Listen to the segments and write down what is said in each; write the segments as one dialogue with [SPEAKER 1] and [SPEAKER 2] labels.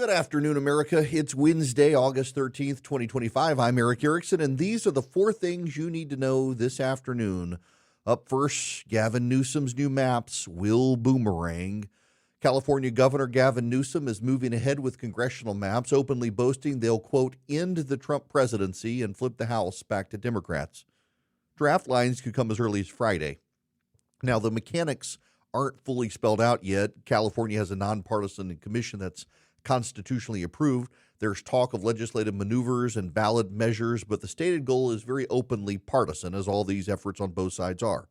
[SPEAKER 1] Good afternoon, America. It's Wednesday, August 13th, 2025. I'm Erick Erickson, and these are the four things you need to know this afternoon. Up first, Gavin Newsom's new maps will boomerang. California Governor Gavin Newsom is moving ahead with congressional maps, openly boasting they'll, quote, end the Trump presidency and flip the House back to Democrats. Draft lines could come as early as Friday. Now, the mechanics aren't fully spelled out yet. California has a nonpartisan commission that's constitutionally approved. There's talk of legislative maneuvers and ballot measures, but the stated goal is very openly partisan, as all these efforts on both sides are.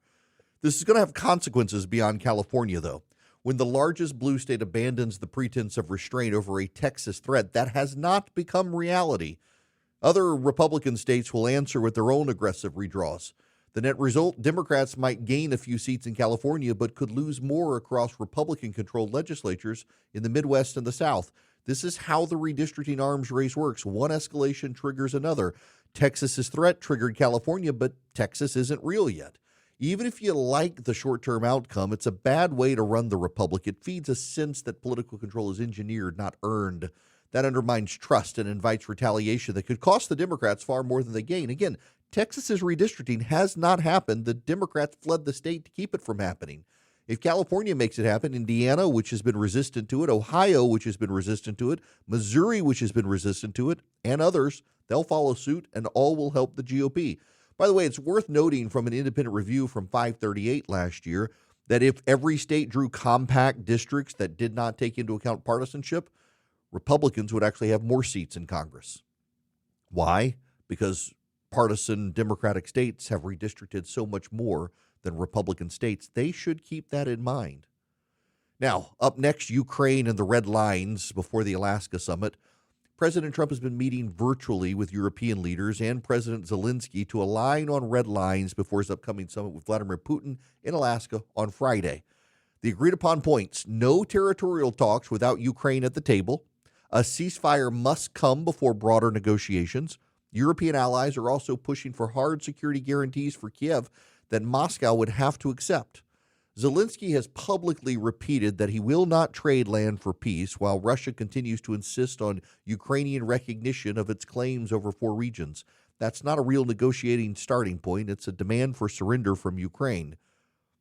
[SPEAKER 1] This is going to have consequences beyond California, though. When the largest blue state abandons the pretense of restraint over a Texas threat, that has not become reality. Other Republican states will answer with their own aggressive redraws. The net result, Democrats might gain a few seats in California, but could lose more across Republican-controlled legislatures in the Midwest and the South. This is how the redistricting arms race works. One escalation triggers another. Texas's threat triggered California, but Texas isn't real yet. Even if you like the short-term outcome, it's a bad way to run the republic. It feeds a sense that political control is engineered, not earned. That undermines trust and invites retaliation that could cost the Democrats far more than they gain. Again, Texas's redistricting has not happened. The Democrats fled the state to keep it from happening. If California makes it happen, Indiana, which has been resistant to it, Ohio, which has been resistant to it, Missouri, which has been resistant to it, and others, they'll follow suit, and all will help the GOP. By the way, it's worth noting from an independent review from 538 last year that if every state drew compact districts that did not take into account partisanship, Republicans would actually have more seats in Congress. Why? Because partisan Democratic states have redistricted so much more than Republican states. They should keep that in mind. Now, up next, Ukraine and the red lines before the Alaska summit. President Trump has been meeting virtually with European leaders and President Zelensky to align on red lines before his upcoming summit with Vladimir Putin in Alaska on Friday. The agreed-upon points: no territorial talks without Ukraine at the table. A ceasefire must come before broader negotiations. European allies are also pushing for hard security guarantees for Kiev that Moscow would have to accept. Zelensky has publicly repeated that he will not trade land for peace, while Russia continues to insist on Ukrainian recognition of its claims over four regions. That's not a real negotiating starting point. It's a demand for surrender from Ukraine.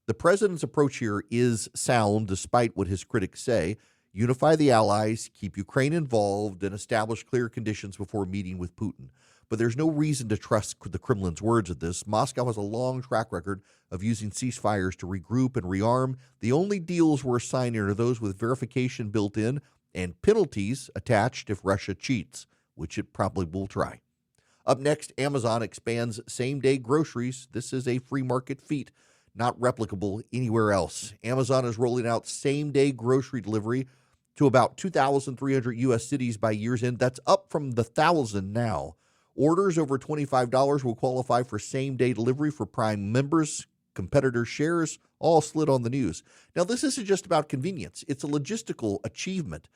[SPEAKER 1] The president's approach here is sound, despite what his critics say. Unify the allies, keep Ukraine involved, and establish clear conditions before meeting with Putin. But there's no reason to trust the Kremlin's words of this. Moscow has a long track record of using ceasefires to regroup and rearm. The only deals we're signing are those with verification built in and penalties attached if Russia cheats, which it probably will try. Up next, Amazon expands same-day groceries. This is a free market feat, not replicable anywhere else. Amazon is rolling out same-day grocery delivery to about 2,300 U.S. cities by year's end. That's up from the 1,000 now. Orders over $25 will qualify for same-day delivery for Prime members. Competitor shares all slid on the news. Now, this isn't just about convenience. It's a logistical achievement.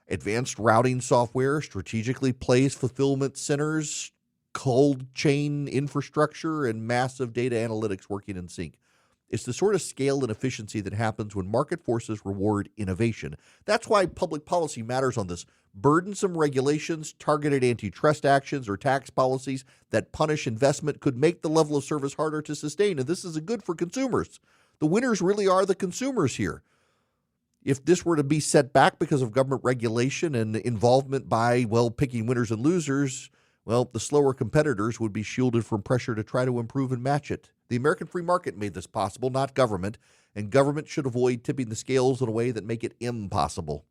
[SPEAKER 1] Advanced routing software, strategically placed fulfillment centers, cold chain infrastructure, and massive data analytics working in sync. It's the sort of scale and efficiency that happens when market forces reward innovation. That's why public policy matters on this. Burdensome regulations, targeted antitrust actions, or tax policies that punish investment could make the level of service harder to sustain, and this is good for consumers. The winners really are the consumers here. If this were to be set back because of government regulation and involvement by, picking winners and losers, the slower competitors would be shielded from pressure to try to improve and match it. The American free market made this possible, not government, and government should avoid tipping the scales in a way that make it impossible.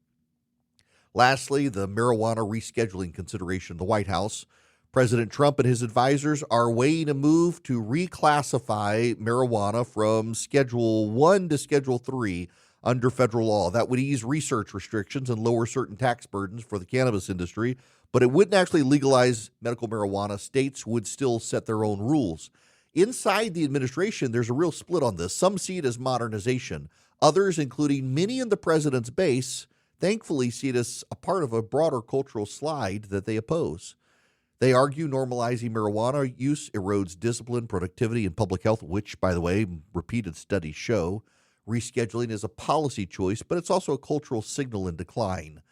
[SPEAKER 1] Lastly, the marijuana rescheduling consideration in the White House. President Trump and his advisors are weighing a move to reclassify marijuana from Schedule 1 to Schedule 3 under federal law. That would ease research restrictions and lower certain tax burdens for the cannabis industry, but it wouldn't actually legalize medical marijuana. States would still set their own rules. Inside the administration, there's a real split on this. Some see it as modernization. Others, including many in the president's base, thankfully see it as a part of a broader cultural slide that they oppose. They argue normalizing marijuana use erodes discipline, productivity, and public health, which, by the way, repeated studies show. Rescheduling is a policy choice, but it's also a cultural signal in decline.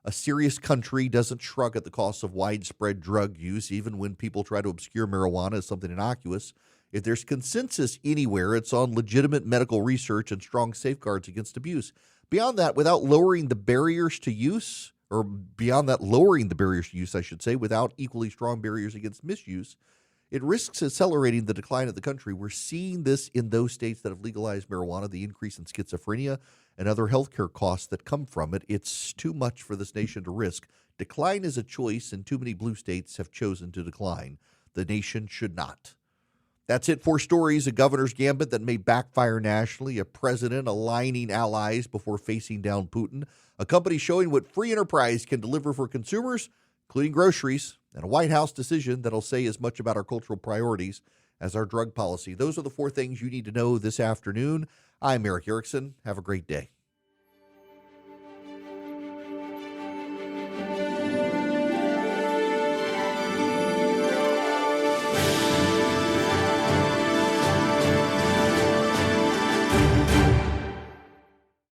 [SPEAKER 1] A serious country doesn't shrug at the cost of widespread drug use, even when people try to obscure marijuana as something innocuous. If there's consensus anywhere, it's on legitimate medical research and strong safeguards against abuse. Beyond that, lowering the barriers to use, I should say, without equally strong barriers against misuse, it risks accelerating the decline of the country. We're seeing this in those states that have legalized marijuana, the increase in schizophrenia and other healthcare costs that come from it. It's too much for this nation to risk. Decline is a choice, and too many blue states have chosen to decline. The nation should not. That's it for stories, a governor's gambit that may backfire nationally, a president aligning allies before facing down Putin, a company showing what free enterprise can deliver for consumers, including groceries, and a White House decision that'll say as much about our cultural priorities as our drug policy. Those are the four things you need to know this afternoon. I'm Erick Erickson. Have a great day.